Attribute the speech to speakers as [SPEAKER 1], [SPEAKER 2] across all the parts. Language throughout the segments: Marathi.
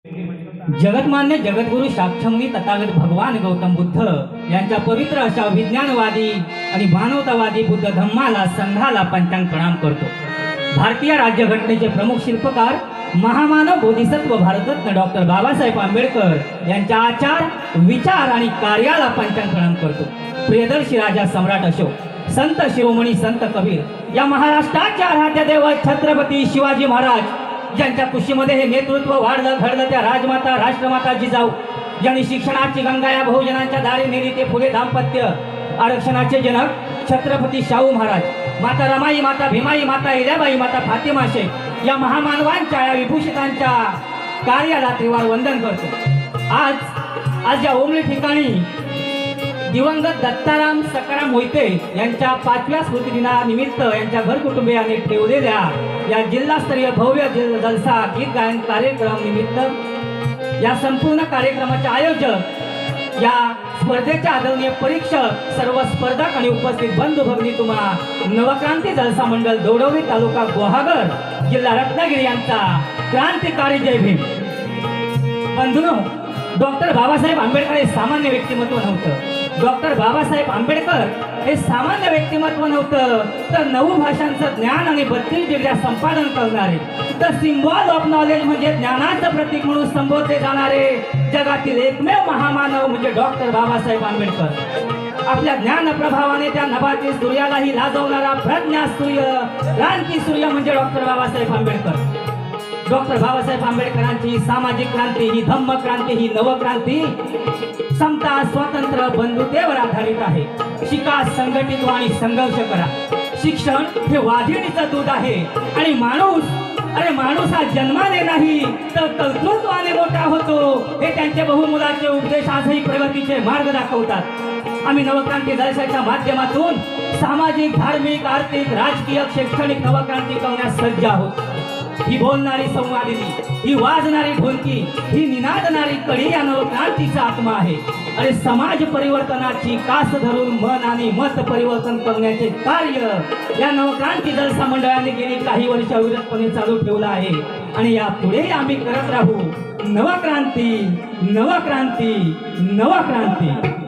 [SPEAKER 1] जगतमान्य जगद्गुरु शाक्यमुनी तथागत भगवान गौतम बुद्ध यांच्या पवित्र अशा विज्ञानवादी आणि मानवतावादी बुद्ध धम्माला संघाला पंचांग प्रणाम करतो। भारतीय राज्यघटनेचे प्रमुख शिल्पकार महामानव बोधिसत्व भारतरत्न डॉक्टर बाबासाहेब आंबेडकर यांच्या आचार विचार आणि कार्याला पंचांग प्रणाम करतो। प्रियदर्शी राजा सम्राट अशोक संत शिरोमणी संत कबीर या महाराष्ट्राच्या आराध्य दैवत छत्रपती शिवाजी महाराज ज्यांच्या कुशीमध्ये हे नेतृत्व वाढलं घडलं त्या राजमाता राष्ट्रमाता जिजाऊ ज्यांनी शिक्षणाची गंगा या बहुजनांच्या दारी नेली ते फुले दाम्पत्य आरक्षणाचे जनक छत्रपती शाहू महाराज माता रमाई माता भीमाई माता हिल्याबाई माता फातिमा शेख या महामानवांच्या या विभूषितांच्या कार्याला त्रिवार वंदन करतो। आज या ओमली ठिकाणी दिवंगत दत्ताराम सकाराम मोहिते यांच्या 5व्या स्मृतिदिनानिमित्त यांच्या घर कुटुंबियांनी ठेवलेल्या या जिल्हास्तरीय भव्य जलसा गीत गायन कार्यक्रम निमित्त या संपूर्ण कार्यक्रमाचे आयोजक या स्पर्धेचे आदरणीय परीक्षक सर्व स्पर्धक आणि उपस्थित बंधू भगिनी तुम्हा नवक्रांती जलसा मंडळ दौडवली तालुका गुहागर जिल्हा रत्नागिरी यांचा क्रांतिकारी जय भीम। बंधूंनो, डॉक्टर बाबासाहेब आंबेडकर हे सामान्य व्यक्तिमत्व नव्हतं। डॉक्टर बाबासाहेब आंबेडकर हे सामान्य व्यक्तिमत्व नव्हतं तर 9 भाषांचं ज्ञान आणि 32 डिग्र्या संपादन करणारे तर सिम्बॉल ऑफ नॉलेज म्हणजे ज्ञानाचं प्रतीक म्हणून संबोधले जाणारे जगातील एकमेव महामानव म्हणजे डॉक्टर बाबासाहेब आंबेडकर। आपल्या ज्ञान प्रभावाने त्या नभातील सूर्यालाही लाजवणारा प्रज्ञा सूर्य क्रांती सूर्य म्हणजे डॉक्टर बाबासाहेब आंबेडकर। डॉक्टर बाबासाहेब आंबेडकरांची सामाजिक क्रांती ही धम्म क्रांती ही नवक्रांती समता स्वातंत्र्य बंधुतेवर आधारित आहे। शिका संघटित आणि संघर्ष करा। शिक्षण हे वाघिणीचं दूध आहे आणि माणूस हा जन्माने नाही तर कर्तृत्वाने मोठा होतो हे त्यांचे बहुमुलाचे उपदेश आजही प्रगतीचे मार्ग दाखवतात। आम्ही नवक्रांती जलसाच्या माध्यमातून सामाजिक धार्मिक आर्थिक राजकीय शैक्षणिक नवक्रांती करण्यास सज्ज आहोत। ही बोलणारी संवादिनी ही वाजणारी ढोलकी ही निनादणारी कडी या नवक्रांतीचा आत्मा आहे। आणि समाज परिवर्तनाची कास धरून मन आणि मत परिवर्तन करण्याचे कार्य या नवक्रांती जलसा मंडळाने गेली काही वर्ष अविरतपणे चालू ठेवलं आहे आणि यापुढे आम्ही करत राहू। नवक्रांती नवक्रांती नवक्रांती।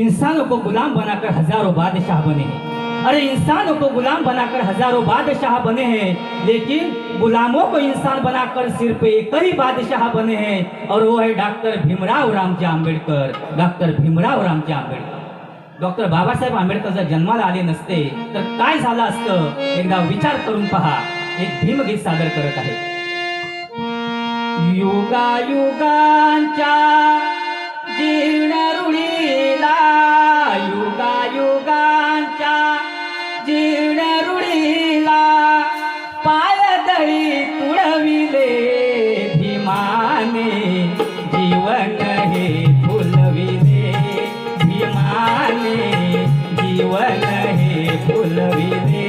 [SPEAKER 1] इंसानों को गुलाम बनाकर हजारों बादशाह बने हैं। अरे इंसानों को गुलाम बनाकर हजारों बादशाह बने हैं लेकिन गुलामों को इंसान बनाकर सिर्फ एक ही बादशाह बने हैं और वो है doctor Bhimrao Ramji Ambedkar. Doctor Bhimrao Ramji Ambedkar. Doctor Babasaheb Ambedkar जर जन्माला आले नसते तर काय झालं असतं एकदा विचार करून पहा। एक भीमगीत सादर करत आहे। युगायुगांच्या जीवनरुळीला युगायुगांच्या जीवनरुळीला पायदळी तुडविले भीमाने जीवन हे फुलविले भीमाने, जीवन हे फुलविले.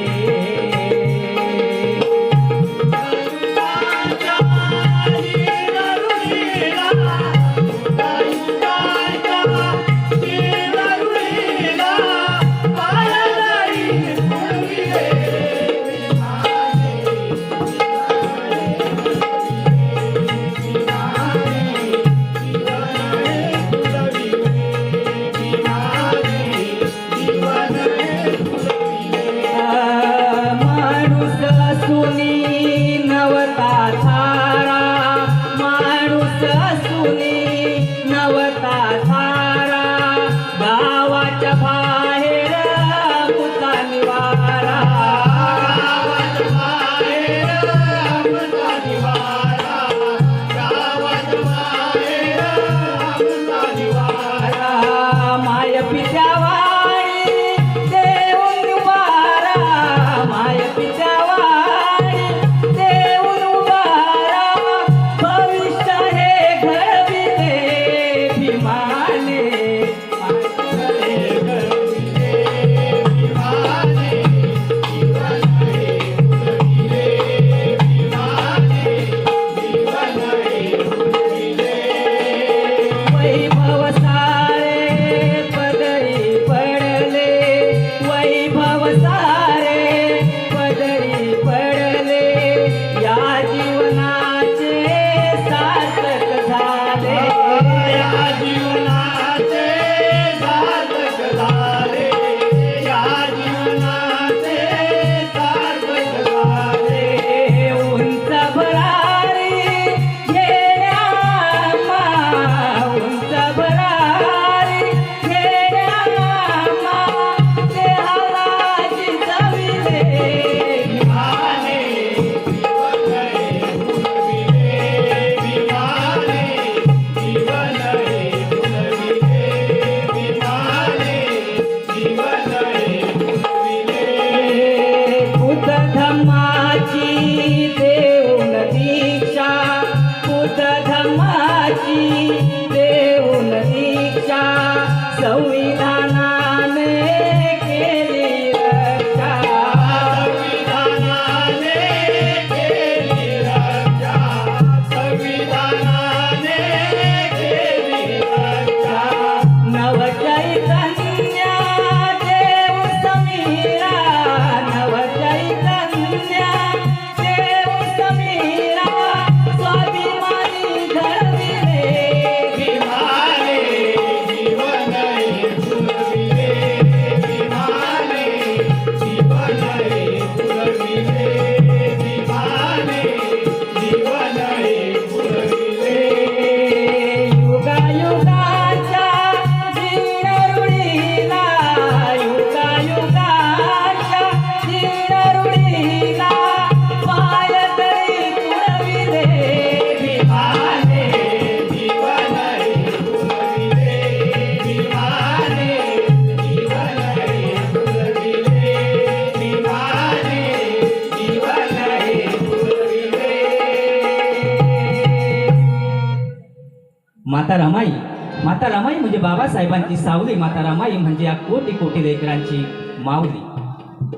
[SPEAKER 1] माता रमाई म्हणजे बाबासाहेबांची सावली. माता रमाई म्हणजे या कोटी कोटी लेकरांची माऊली.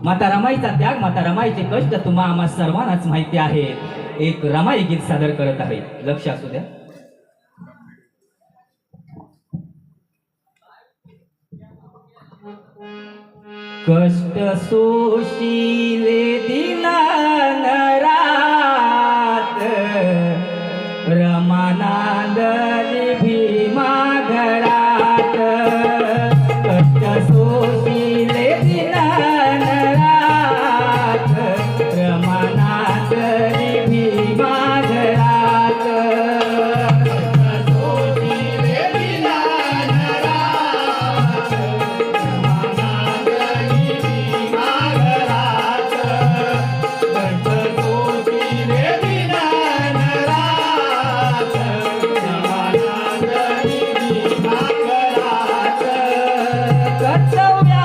[SPEAKER 1] माता रमाईचा त्याग, माता रमाईचे कष्ट तुम्हा आम्हा सर्वांनाच माहिती आहे. एक रमाई गीत सादर करत आहे, लक्ष असू द्या. कष्ट सोशिले दिला नरात, रमानांदली भीमा घरात. कष्ट सोशिले दिला नरात, रमानांदली भीमा घरात. कर्तव्या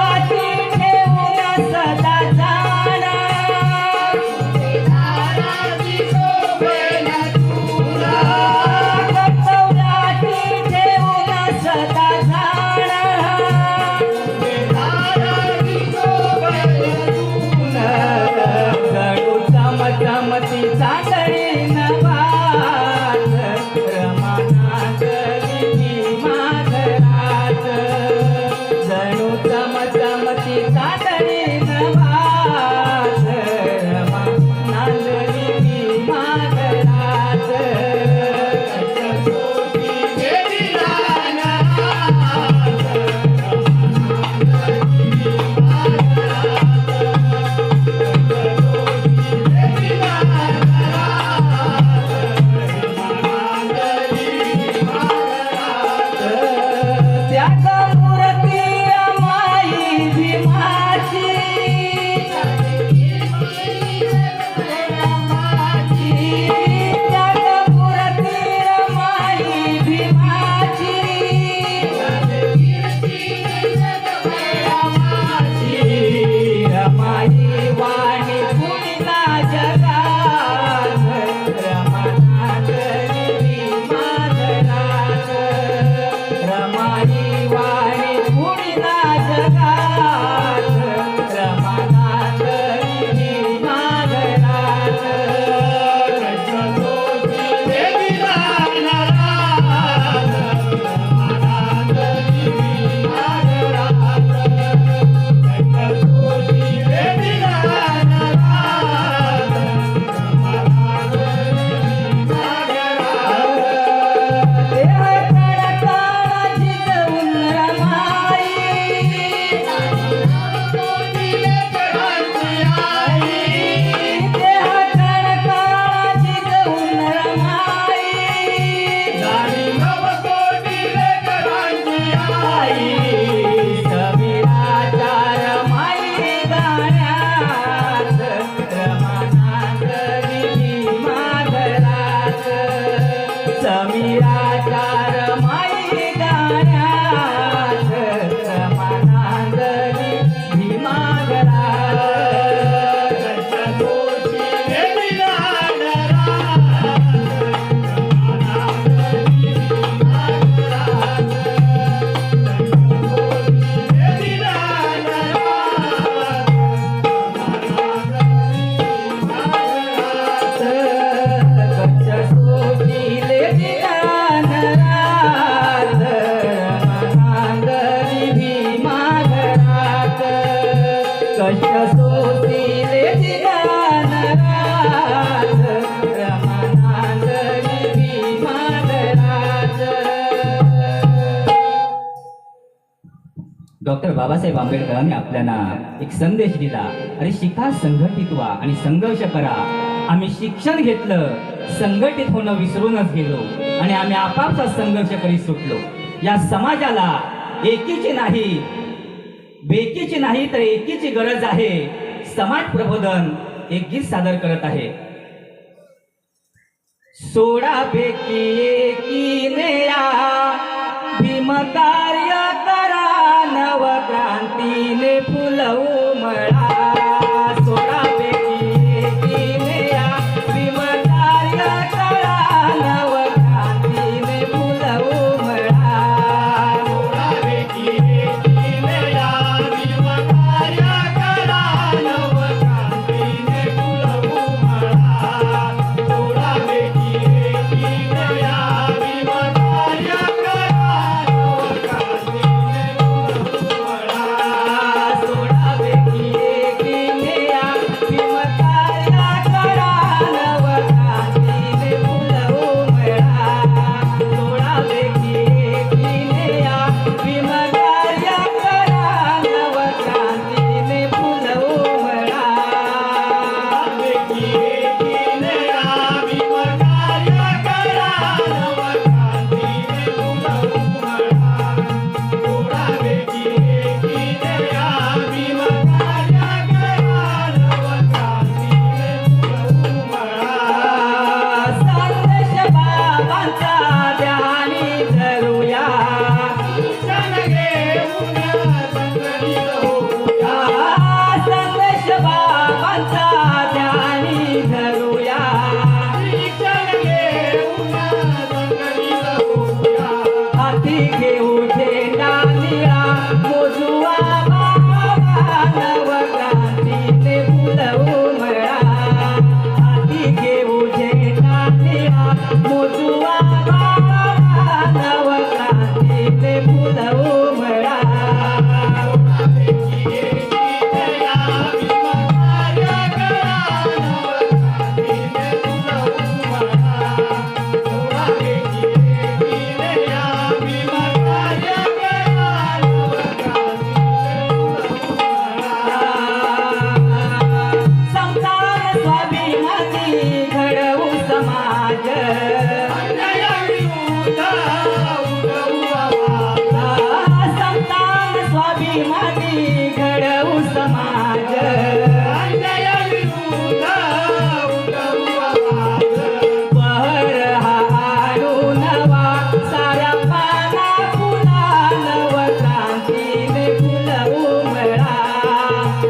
[SPEAKER 1] डॉक्टर बाबासाहेब आंबेडकरांनी आपल्याला एक संदेश दिला, अरे शिका, संघटित व्हा आणि संघर्ष करा. आम्ही शिक्षण घेतलं, संघटित होणं विसरूनच गेलो आणि आम्ही आपापसात संघर्ष करीत सुटलो. या समाजाला एकीची नाही, बेकीची नाही तर एकीची गरज आहे. समाज प्रबोधन एक गीत सादर करत आहे. सोडा बेकी एकीने या, भीम कार्य करा, नवक्रांतीने फुलवू मळा. सोडा बेकी एकीने या, भीम कार्य करा, नवक्रांतीने फुलवू मळा.
[SPEAKER 2] सोडा बेकी एकीने या, भीम कार्य करा, नवक्रांतीने फुलवू मळा. सोडा बेकी एकीने या, भीम कार्य करा, नवक्रांतीने फुलवू मळा.
[SPEAKER 1] सोडा बेकी एकीने या, भीम कार्य करा, नवक्रांतीने फुलवू मळा. सोडा बेकी एकीने या, भीम कार्य करा, नवक्रांतीने फुलवू मळा.
[SPEAKER 2] बेकी एकीने या, भीम कार्य करा, नवक्रांतीने फुलवू मळा. सोडा बेकी एकीने या, भीम कार्य करा, नवक्रांतीने फुलवू मळा.
[SPEAKER 1] संदेश बाबांचा ध्यानी धरूया,
[SPEAKER 2] शिक्षण घेऊन संघटित होऊया.
[SPEAKER 1] संदेश बाबांचा ध्यानी धरूया.
[SPEAKER 2] शिक्षण घेऊन संघटित होऊया.
[SPEAKER 1] हाती घेऊ झेंडा निळा, मोजुआ बाबा, नवक्रांतीने फुलवू मळा. हाती घेऊ झेंडा निळा, मोजुआ बाबा, नवक्रांतीने फुलवू मळा.
[SPEAKER 2] बेकी एकीने या, भीम कार्य करा, नवक्रांतीने फुलवू मळा. सोडा बेकी एकीने या, भीम कार्य करा, नवक्रांतीने
[SPEAKER 1] संतान स्वाभिमानी घडवू समाज.
[SPEAKER 2] अन्याय विरुद्ध उठवू आवाज.
[SPEAKER 1] बहर हा आणू नवा, साऱ्या पाना फुला, नवक्रांतीने फुलवू मळा.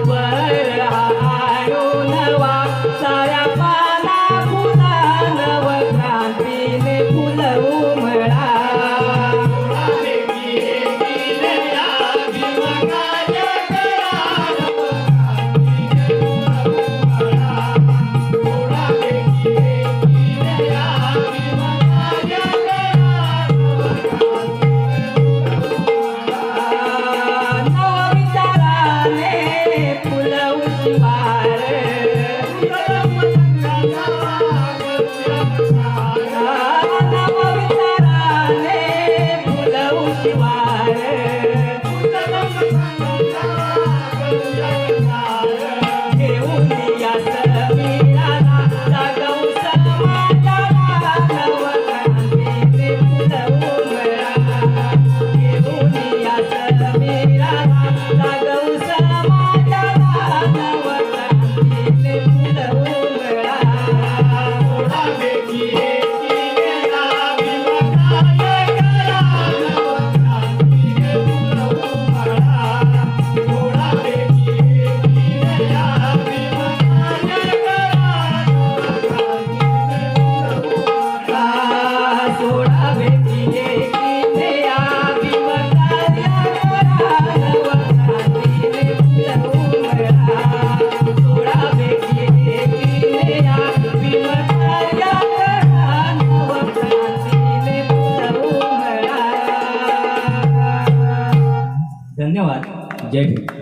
[SPEAKER 1] बहर हा आणू नवा, साऱ्या पाना फुला, नवक्रांतीने फुलवू मळा.
[SPEAKER 2] सोडा बेकी एकीने या, भीम कार्य करा, नवक्रांतीने फुलवू मळा. सोडा बेकी एकीने या, भीम कार्य करा, नवक्रांतीने फुलवू मळा.
[SPEAKER 1] नवविचाराने फुलवू शिवार. नवविचाराने फुलवू शिवार. घेऊन या समीराला, जागवू समाजाला, नवक्रांतीने फुलवू मळा. घेऊन या समीराला, जागवू समाजाला, नवक्रांतीने फुलवू मळा.
[SPEAKER 2] सोडा बेकी एकीने या, भीम कार्य करा, नवक्रांतीने फुलवू मळा. सोडा बेकी एकीने या, भीम कार्य करा, नवक्रांतीने फुलवू मळा.
[SPEAKER 1] सोडा बेकी एकीने या, भीम कार्य करा, नवक्रांतीने फुलवू मळा. सोडा बेकी एकीने या, भीम कार्य करा, नवक्रांतीने फुलवू मळा. धन्यवाद. जय भीम.